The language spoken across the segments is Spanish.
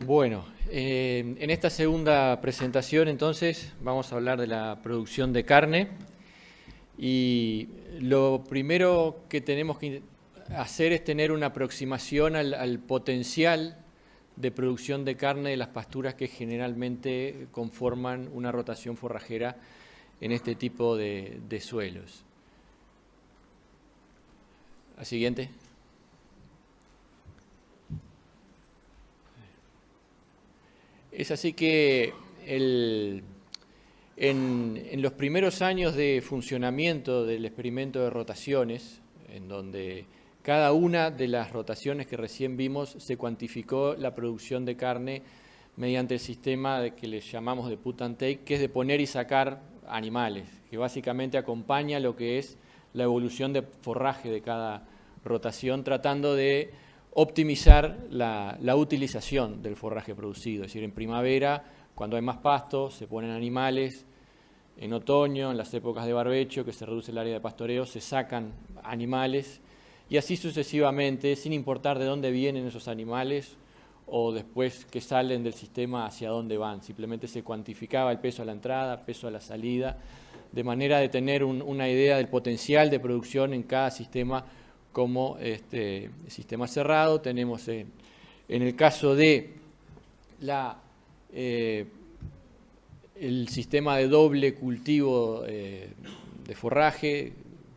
Bueno, en esta segunda presentación entonces vamos a hablar de la producción de carne y lo primero que tenemos que hacer es tener una aproximación al potencial de producción de carne de las pasturas que generalmente conforman una rotación forrajera en este tipo de suelos. La siguiente. Es así que en los primeros años de funcionamiento del experimento de rotaciones, en donde cada una de las rotaciones que recién vimos se cuantificó la producción de carne mediante el sistema que le llamamos de put and take, que es de poner y sacar animales, que básicamente acompaña lo que es la evolución de forraje de cada rotación, tratando de optimizar la utilización del forraje producido. Es decir, en primavera, cuando hay más pasto, se ponen animales. En otoño, en las épocas de barbecho, que se reduce el área de pastoreo, se sacan animales. Y así sucesivamente, sin importar de dónde vienen esos animales o después que salen del sistema hacia dónde van. Simplemente se cuantificaba el peso a la entrada, peso a la salida, de manera de tener una idea del potencial de producción en cada sistema como sistema cerrado. Tenemos en el caso de el sistema de doble cultivo de forraje,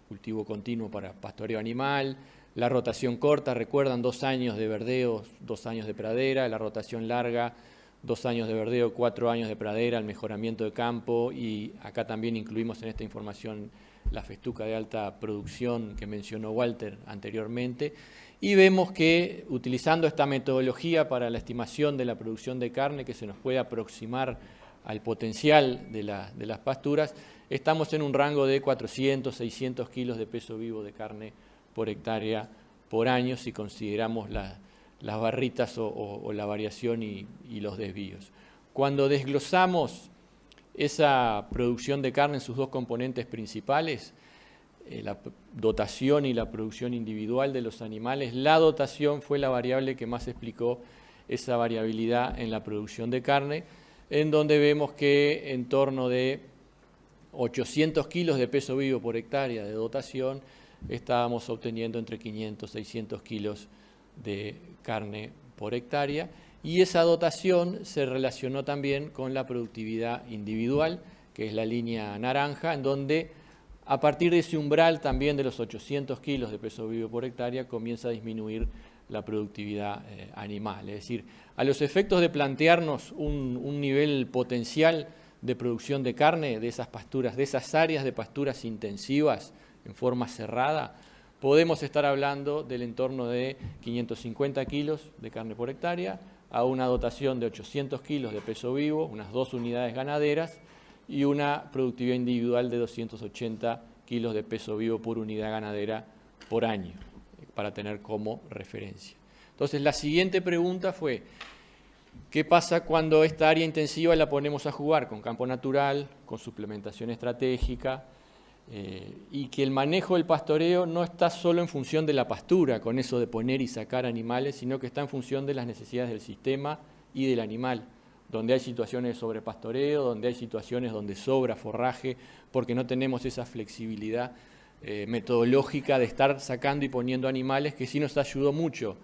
cultivo continuo para pastoreo animal, la rotación corta, recuerdan, 2 años de verdeo, 2 años de pradera, la rotación larga, 2 años de verdeo, 4 años de pradera, el mejoramiento de campo, y acá también incluimos en esta información la festuca de alta producción que mencionó Walter anteriormente, y vemos que utilizando esta metodología para la estimación de la producción de carne, que se nos puede aproximar al potencial de las pasturas, estamos en un rango de 400, 600 kilos de peso vivo de carne por hectárea por año, si consideramos las barritas o la variación y los desvíos. Cuando desglosamos esa producción de carne en sus dos componentes principales, la dotación y la producción individual de los animales, la dotación fue la variable que más explicó esa variabilidad en la producción de carne, en donde vemos que en torno de 800 kilos de peso vivo por hectárea de dotación, estábamos obteniendo entre 500 y 600 kilos de carne por hectárea, y esa dotación se relacionó también con la productividad individual, que es la línea naranja, en donde a partir de ese umbral también de los 800 kilos de peso vivo por hectárea comienza a disminuir la productividad animal. Es decir, a los efectos de plantearnos un nivel potencial de producción de carne de esas pasturas, de esas áreas de pasturas intensivas en forma cerrada, podemos estar hablando del entorno de 550 kilos de carne por hectárea, a una dotación de 800 kilos de peso vivo, unas 2 unidades ganaderas, y una productividad individual de 280 kilos de peso vivo por unidad ganadera por año, para tener como referencia. Entonces, la siguiente pregunta fue, ¿qué pasa cuando esta área intensiva la ponemos a jugar con campo natural, con suplementación estratégica, y que el manejo del pastoreo no está solo en función de la pastura, con eso de poner y sacar animales, sino que está en función de las necesidades del sistema y del animal, donde hay situaciones de sobrepastoreo, donde hay situaciones donde sobra forraje, porque no tenemos esa flexibilidad metodológica de estar sacando y poniendo animales, que sí nos ayudó mucho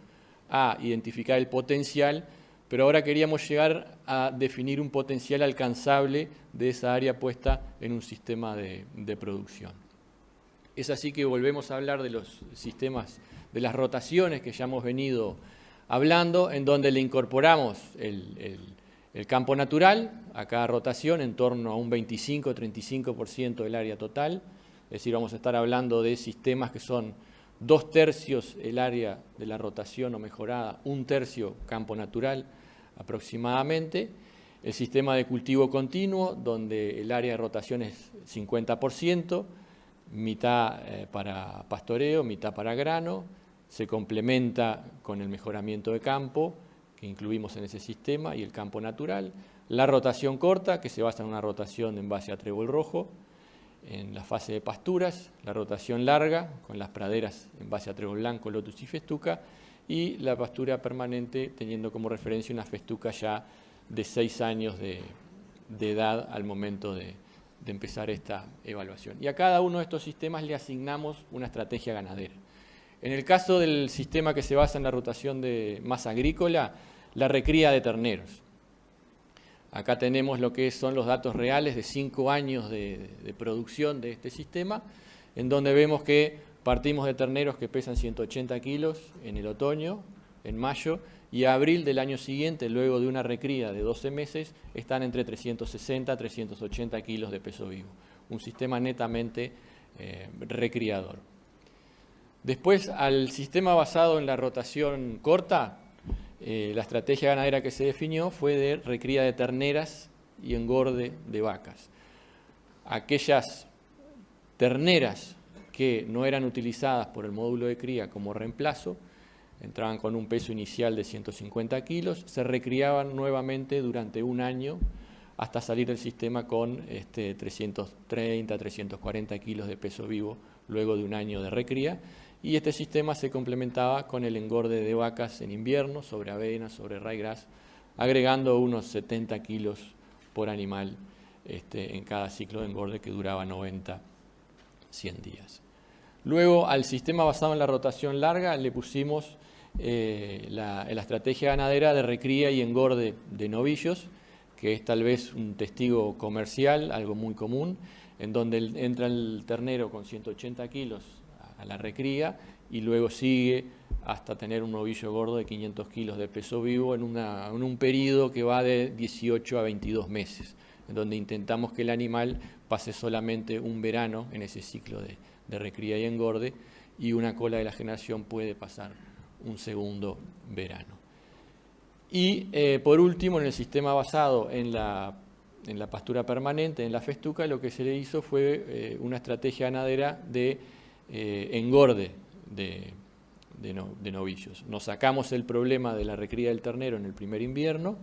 a identificar el potencial, pero ahora queríamos llegar a definir un potencial alcanzable de esa área puesta en un sistema de producción. Es así que volvemos a hablar de los sistemas, de las rotaciones que ya hemos venido hablando, en donde le incorporamos el campo natural a cada rotación en torno a un 25-35% del área total, es decir, vamos a estar hablando de sistemas que son 2/3 el área de la rotación o mejorada, 1/3 campo natural aproximadamente. El sistema de cultivo continuo, donde el área de rotación es 50%, mitad para pastoreo, mitad para grano, se complementa con el mejoramiento de campo, que incluimos en ese sistema, y el campo natural. La rotación corta, que se basa en una rotación en base a trébol rojo, en la fase de pasturas, la rotación larga, con las praderas en base a trébol blanco, lotus y festuca, y la pastura permanente teniendo como referencia una festuca ya de 6 años de edad al momento de empezar esta evaluación. Y a cada uno de estos sistemas le asignamos una estrategia ganadera. En el caso del sistema que se basa en la rotación de masa agrícola, la recría de terneros. Acá tenemos lo que son los datos reales de 5 años de producción de este sistema, en donde vemos que partimos de terneros que pesan 180 kilos en el otoño, en mayo, y a abril del año siguiente, luego de una recría de 12 meses, están entre 360 y 380 kilos de peso vivo. Un sistema netamente recriador. Después, al sistema basado en la rotación corta, la estrategia ganadera que se definió fue de recría de terneras y engorde de vacas. Aquellas terneras que no eran utilizadas por el módulo de cría como reemplazo, entraban con un peso inicial de 150 kilos, se recriaban nuevamente durante un año hasta salir del sistema con 330, 340 kilos de peso vivo luego de un año de recría. Y este sistema se complementaba con el engorde de vacas en invierno, sobre avena, sobre ryegrass, agregando unos 70 kilos por animal en cada ciclo de engorde que duraba 90, 100 días. Luego, al sistema basado en la rotación larga, le pusimos la estrategia ganadera de recría y engorde de novillos, que es tal vez un testigo comercial, algo muy común, en donde entra el ternero con 180 kilos a la recría y luego sigue hasta tener un novillo gordo de 500 kilos de peso vivo en un periodo que va de 18 a 22 meses, en donde intentamos que el animal pase solamente un verano en ese ciclo de recría y engorde, y una cola de la generación puede pasar un segundo verano. Y por último, en el sistema basado en la pastura permanente, en la festuca, lo que se le hizo fue una estrategia ganadera de engorde de novillos. Nos sacamos el problema de la recría del ternero en el primer invierno,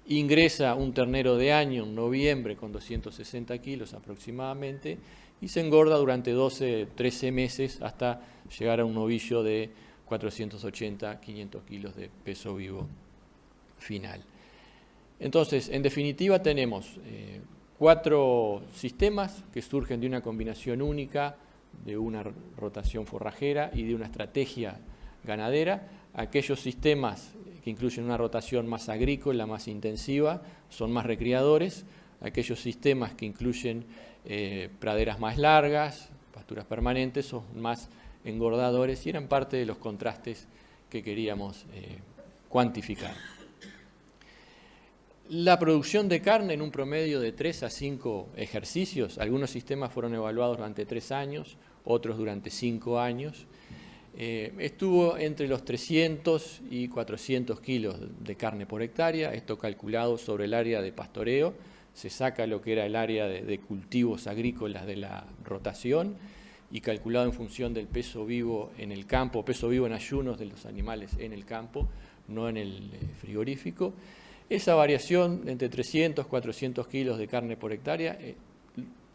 ingresa un ternero de año en noviembre con 260 kilos aproximadamente y se engorda durante 12, 13 meses hasta llegar a un novillo de 480, 500 kilos de peso vivo final. Entonces, en definitiva, tenemos 4 sistemas que surgen de una combinación única de una rotación forrajera y de una estrategia ganadera. Aquellos sistemas que incluyen una rotación más agrícola, más intensiva, son más recriadores. Aquellos sistemas que incluyen praderas más largas, pasturas permanentes, son más engordadores y eran parte de los contrastes que queríamos cuantificar. La producción de carne en un promedio de 3 a 5 ejercicios, algunos sistemas fueron evaluados durante 3 años, otros durante 5 años, estuvo entre los 300 y 400 kilos de carne por hectárea, esto calculado sobre el área de pastoreo, se saca lo que era el área de cultivos agrícolas de la rotación y calculado en función del peso vivo en el campo, peso vivo en ayunos de los animales en el campo, no en el frigorífico. Esa variación entre 300 y 400 kilos de carne por hectárea,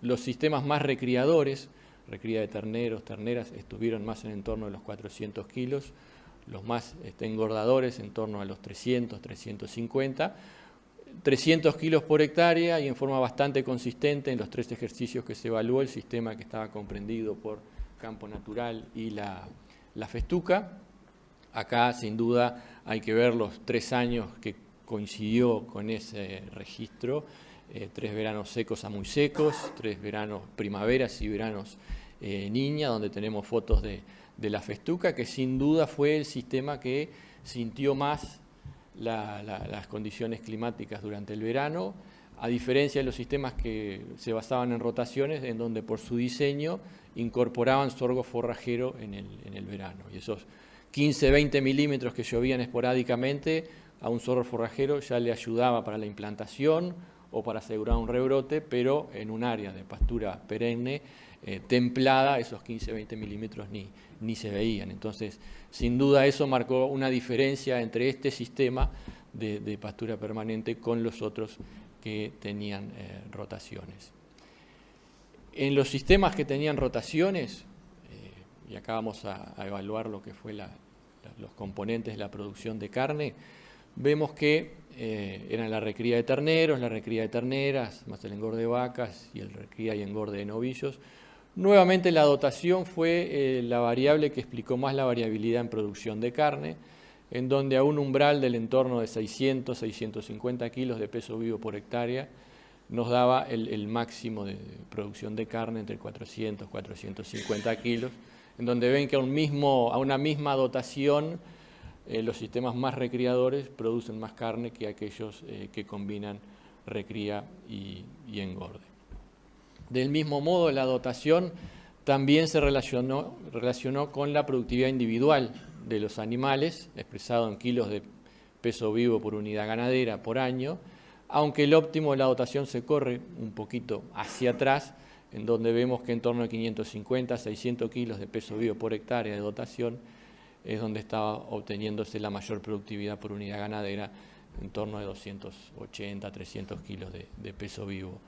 los sistemas más recriadores, recría de terneros, terneras, estuvieron más en el entorno de los 400 kilos, los más engordadores en torno a los 300, 350, 300 kilos por hectárea y en forma bastante consistente en los 3 ejercicios que se evaluó el sistema que estaba comprendido por campo natural y la festuca. Acá sin duda hay que ver los 3 años que coincidió con ese registro, 3 veranos secos a muy secos, 3 veranos primaveras y veranos niña, donde tenemos fotos de la festuca, que sin duda fue el sistema que sintió más las condiciones climáticas durante el verano, a diferencia de los sistemas que se basaban en rotaciones, en donde por su diseño incorporaban sorgo forrajero en el verano. Y esos 15-20 milímetros que llovían esporádicamente a un sorgo forrajero ya le ayudaba para la implantación o para asegurar un rebrote, pero en un área de pastura perenne templada, esos 15-20 milímetros ni se veían. Entonces, sin duda eso marcó una diferencia entre este sistema de pastura permanente con los otros que tenían rotaciones. En los sistemas que tenían rotaciones, y acá vamos a evaluar lo que fue la los componentes de la producción de carne, vemos que eran la recría de terneros, la recría de terneras, más el engorde de vacas y el recría y engorde de novillos. Nuevamente la dotación fue la variable que explicó más la variabilidad en producción de carne, en donde a un umbral del entorno de 600, 650 kilos de peso vivo por hectárea, nos daba el máximo de producción de carne entre 400 y 450 kilos, en donde ven que a una misma dotación los sistemas más recriadores producen más carne que aquellos que combinan recría y engorde. Del mismo modo, la dotación también se relacionó con la productividad individual de los animales, expresado en kilos de peso vivo por unidad ganadera por año, aunque el óptimo de la dotación se corre un poquito hacia atrás, en donde vemos que en torno a 550 a 600 kilos de peso vivo por hectárea de dotación es donde estaba obteniéndose la mayor productividad por unidad ganadera, en torno de 280 a 300 kilos de peso vivo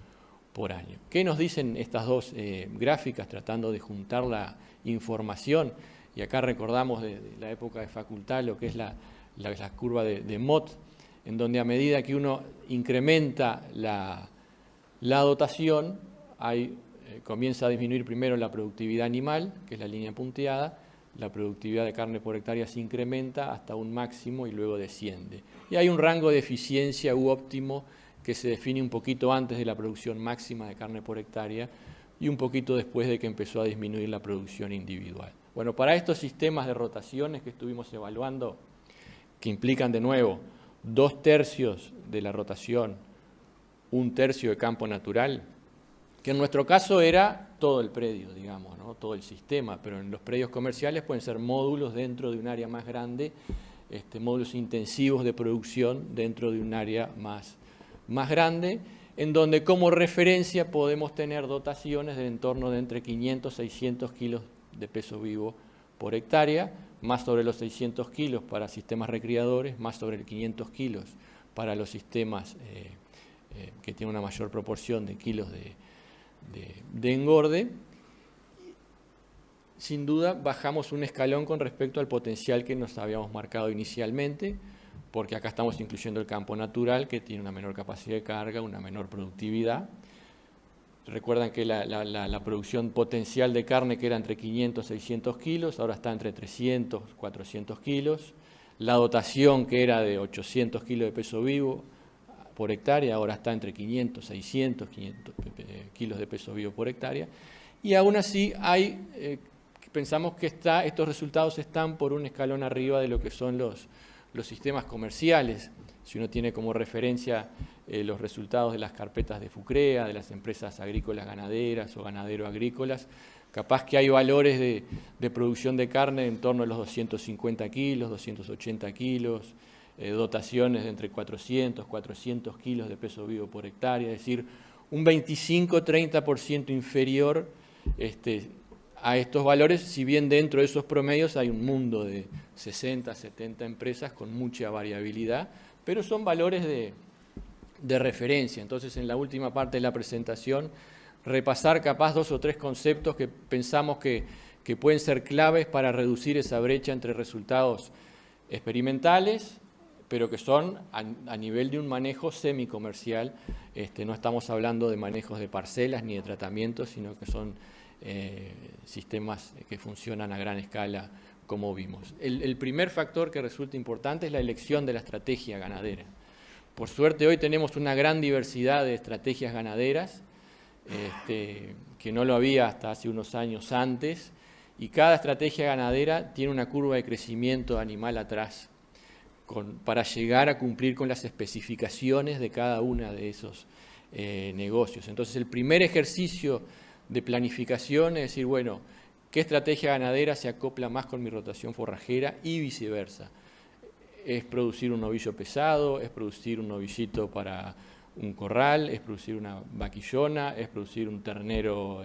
por año. ¿Qué nos dicen estas dos gráficas tratando de juntar la información? Y acá recordamos de la época de facultad lo que es la curva de Mott, en donde a medida que uno incrementa la dotación, comienza a disminuir primero la productividad animal, que es la línea punteada, la productividad de carne por hectárea se incrementa hasta un máximo y luego desciende. Y hay un rango de eficiencia u óptimo que se define un poquito antes de la producción máxima de carne por hectárea y un poquito después de que empezó a disminuir la producción individual. Bueno, para estos sistemas de rotaciones que estuvimos evaluando, que implican de nuevo 2/3 de la rotación, 1/3 de campo natural, que en nuestro caso era todo el predio, digamos, ¿no? Todo el sistema, pero en los predios comerciales pueden ser módulos dentro de un área más grande, módulos intensivos de producción dentro de un área más grande, en donde como referencia podemos tener dotaciones de en torno de entre 500 y 600 kilos de peso vivo por hectárea, más sobre los 600 kilos para sistemas recriadores, más sobre el 500 kilos para los sistemas que tienen una mayor proporción de kilos de engorde. Sin duda bajamos un escalón con respecto al potencial que nos habíamos marcado inicialmente, porque acá estamos incluyendo el campo natural, que tiene una menor capacidad de carga, una menor productividad. Recuerdan que la producción potencial de carne, que era entre 500 y 600 kilos, ahora está entre 300 y 400 kilos. La dotación, que era de 800 kilos de peso vivo por hectárea, ahora está entre 500, 600, 500 kilos de peso vivo por hectárea. Y aún así pensamos que estos resultados están por un escalón arriba de lo que son los sistemas comerciales. Si uno tiene como referencia los resultados de las carpetas de FUCREA, de las empresas agrícolas ganaderas o ganadero-agrícolas, capaz que hay valores de producción de carne en torno a los 250 kilos, 280 kilos, dotaciones de entre 400 kilos de peso vivo por hectárea, es decir, un 25-30% inferior a estos valores, si bien dentro de esos promedios hay un mundo de 60, 70 empresas con mucha variabilidad, pero son valores de referencia. Entonces, en la última parte de la presentación, repasar capaz 2 o 3 conceptos que pensamos que pueden ser claves para reducir esa brecha entre resultados experimentales, pero que son a nivel de un manejo semicomercial. No estamos hablando de manejos de parcelas ni de tratamientos, sino que son sistemas que funcionan a gran escala, como vimos. El primer factor que resulta importante es la elección de la estrategia ganadera. Por suerte hoy tenemos una gran diversidad de estrategias ganaderas, que no lo había hasta hace unos años antes, y cada estrategia ganadera tiene una curva de crecimiento animal atrás, para llegar a cumplir con las especificaciones de cada una de esos negocios. Entonces, el primer ejercicio de planificación es decir, bueno, ¿qué estrategia ganadera se acopla más con mi rotación forrajera y viceversa? ¿Es producir un novillo pesado? ¿Es producir un novillito para un corral? ¿Es producir una vaquillona? ¿Es producir un ternero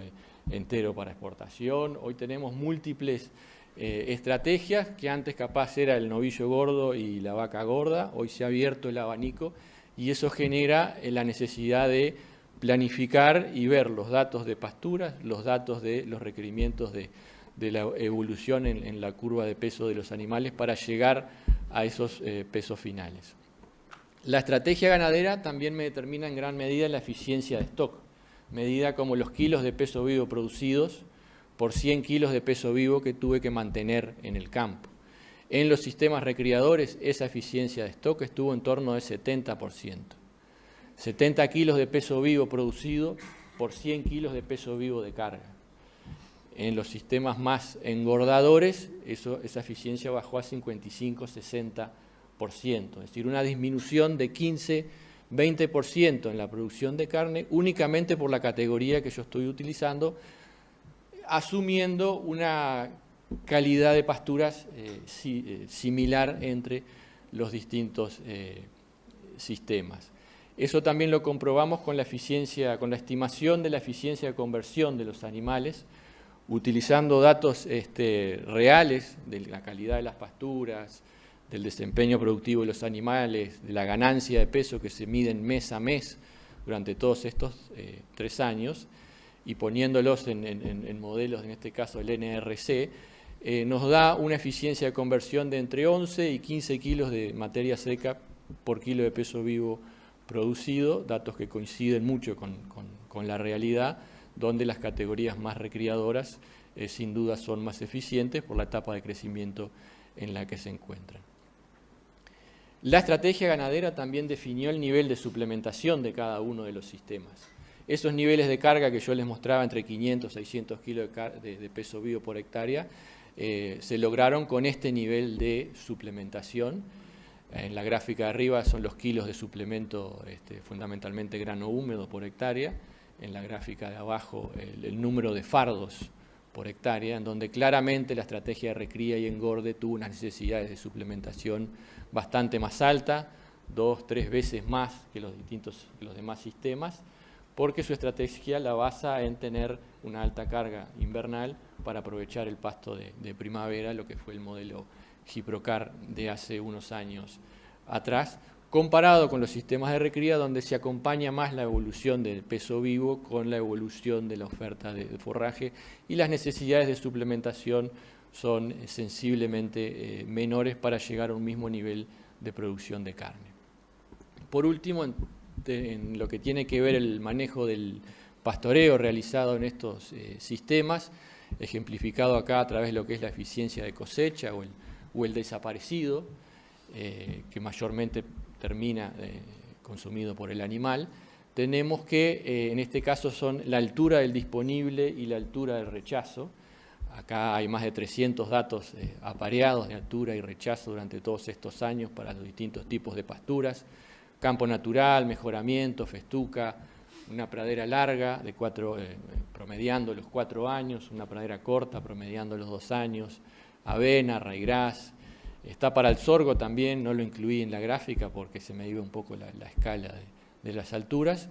entero para exportación? Hoy tenemos múltiples estrategias, que antes capaz era el novillo gordo y la vaca gorda. Hoy se ha abierto el abanico y eso genera la necesidad de planificar y ver los datos de pasturas, los datos de los requerimientos de de la evolución en la curva de peso de los animales para llegar a esos pesos finales. La estrategia ganadera también me determina en gran medida la eficiencia de stock, medida como los kilos de peso vivo producidos por 100 kilos de peso vivo que tuve que mantener en el campo. En los sistemas recriadores esa eficiencia de stock estuvo en torno del 70%. 70 kilos de peso vivo producido por 100 kilos de peso vivo de carga. En los sistemas más engordadores esa eficiencia bajó a 55-60%, es decir, una disminución de 15-20% en la producción de carne únicamente por la categoría que yo estoy utilizando, asumiendo una calidad de pasturas similar entre los distintos sistemas. Eso también lo comprobamos con la estimación de la eficiencia de conversión de los animales, utilizando datos reales de la calidad de las pasturas, del desempeño productivo de los animales, de la ganancia de peso que se miden mes a mes durante todos estos 3 años, y poniéndolos en modelos, en este caso el NRC, nos da una eficiencia de conversión de entre 11 y 15 kilos de materia seca por kilo de peso vivo producido, datos que coinciden mucho con la realidad, donde las categorías más recriadoras sin duda son más eficientes por la etapa de crecimiento en la que se encuentran. La estrategia ganadera también definió el nivel de suplementación de cada uno de los sistemas. Esos niveles de carga que yo les mostraba entre 500 y 600 kilos de peso vivo por hectárea se lograron con este nivel de suplementación. En la gráfica de arriba son los kilos de suplemento, fundamentalmente grano húmedo por hectárea. En la gráfica de abajo el número de fardos por hectárea, en donde claramente la estrategia de recría y engorde tuvo unas necesidades de suplementación bastante más alta, 2-3 veces más que los demás sistemas, porque su estrategia la basa en tener una alta carga invernal para aprovechar el pasto de primavera, lo que fue el modelo Giprocar de hace unos años atrás, comparado con los sistemas de recría, donde se acompaña más la evolución del peso vivo con la evolución de la oferta de forraje, y las necesidades de suplementación son sensiblemente menores para llegar a un mismo nivel de producción de carne. Por último, en lo que tiene que ver el manejo del pastoreo realizado en estos sistemas, ejemplificado acá a través de lo que es la eficiencia de cosecha o el desaparecido, que mayormente termina consumido por el animal, tenemos que en este caso son la altura del disponible y la altura del rechazo. Acá hay más de 300 datos apareados de altura y rechazo durante todos estos años para los distintos tipos de pasturas. Campo natural, mejoramiento, festuca, una pradera larga promediando los 4 años, una pradera corta promediando los 2 años, avena, raigrás. Está para el sorgo también, no lo incluí en la gráfica porque se me iba un poco la escala de las alturas,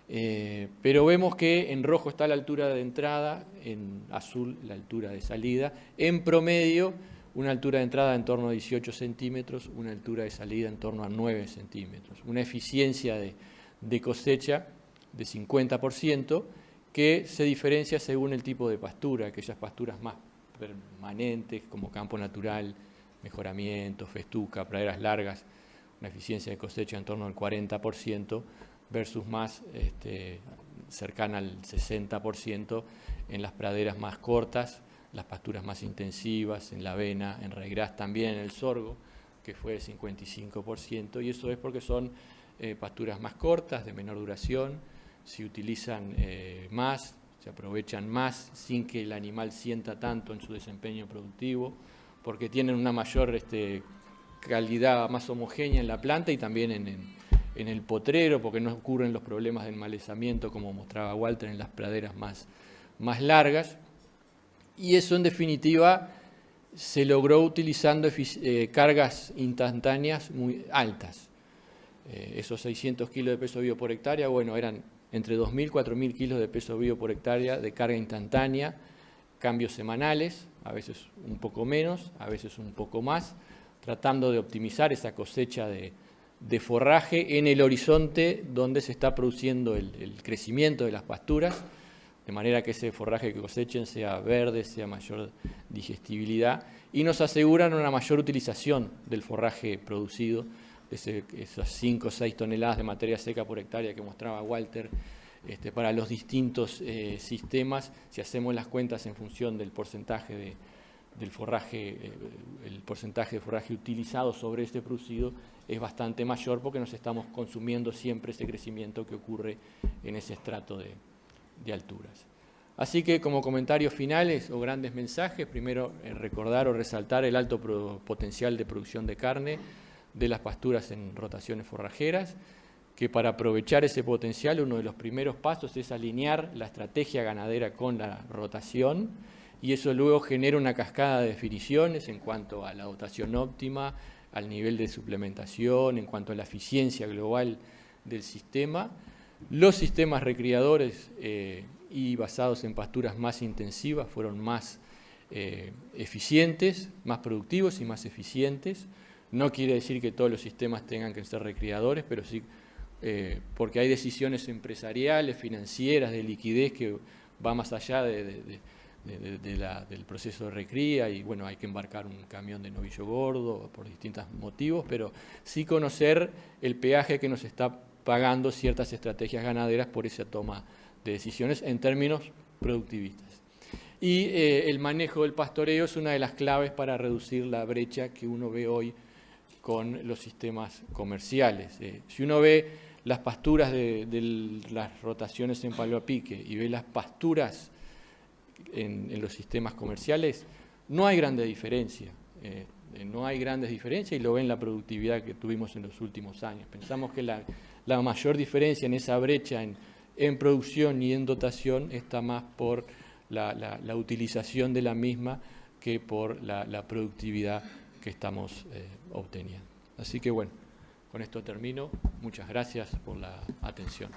pero vemos que en rojo está la altura de entrada, en azul la altura de salida, en promedio una altura de entrada en torno a 18 centímetros, una altura de salida en torno a 9 centímetros, una eficiencia de cosecha de 50% que se diferencia según el tipo de pastura, aquellas pasturas más permanentes como campo natural, mejoramiento, festuca, praderas largas, una eficiencia de cosecha en torno al 40% versus más cercana al 60% en las praderas más cortas, las pasturas más intensivas, en la avena, en raigrás, también en el sorgo, que fue el 55%, y eso es porque son pasturas más cortas, de menor duración, se utilizan más, se aprovechan más sin que el animal sienta tanto en su desempeño productivo, porque tienen una mayor calidad más homogénea en la planta y también en el potrero, porque no ocurren los problemas de enmalezamiento como mostraba Walter en las praderas más largas. Y eso en definitiva se logró utilizando cargas instantáneas muy altas. Esos 600 kilos de peso vivo por hectárea, bueno, eran entre 2.000 y 4.000 kilos de peso vivo por hectárea de carga instantánea, cambios semanales, a veces un poco menos, a veces un poco más, tratando de optimizar esa cosecha de forraje en el horizonte donde se está produciendo el crecimiento de las pasturas, de manera que ese forraje que cosechen sea verde, sea mayor digestibilidad, y nos aseguran una mayor utilización del forraje producido, esas 5 o 6 toneladas de materia seca por hectárea que mostraba Walter, para los distintos sistemas. Si hacemos las cuentas en función del porcentaje del forraje, el porcentaje de forraje utilizado sobre este producido es bastante mayor, porque nos estamos consumiendo siempre ese crecimiento que ocurre en ese estrato de alturas. Así que, como comentarios finales o grandes mensajes, primero recordar o resaltar el alto potencial de producción de carne de las pasturas en rotaciones forrajeras, que para aprovechar ese potencial uno de los primeros pasos es alinear la estrategia ganadera con la rotación, y eso luego genera una cascada de definiciones en cuanto a la dotación óptima, al nivel de suplementación, en cuanto a la eficiencia global del sistema. Los sistemas recriadores y basados en pasturas más intensivas fueron más eficientes, más productivos y más eficientes. No quiere decir que todos los sistemas tengan que ser recriadores, pero sí porque hay decisiones empresariales, financieras, de liquidez, que va más allá del proceso de recría, y bueno, hay que embarcar un camión de novillo gordo por distintos motivos, pero sí conocer el peaje que nos está pagando ciertas estrategias ganaderas por esa toma de decisiones en términos productivistas. Y el manejo del pastoreo es una de las claves para reducir la brecha que uno ve hoy con los sistemas comerciales. Si uno ve las pasturas de las rotaciones en palo a pique y ve las pasturas en los sistemas comerciales, no hay grandes diferencias. No hay grandes diferencias, y lo ven la productividad que tuvimos en los últimos años. Pensamos que la mayor diferencia en esa brecha en producción y en dotación está más por la utilización de la misma que por la productividad que estamos obteniendo. Así que bueno, con esto termino. Muchas gracias por la atención.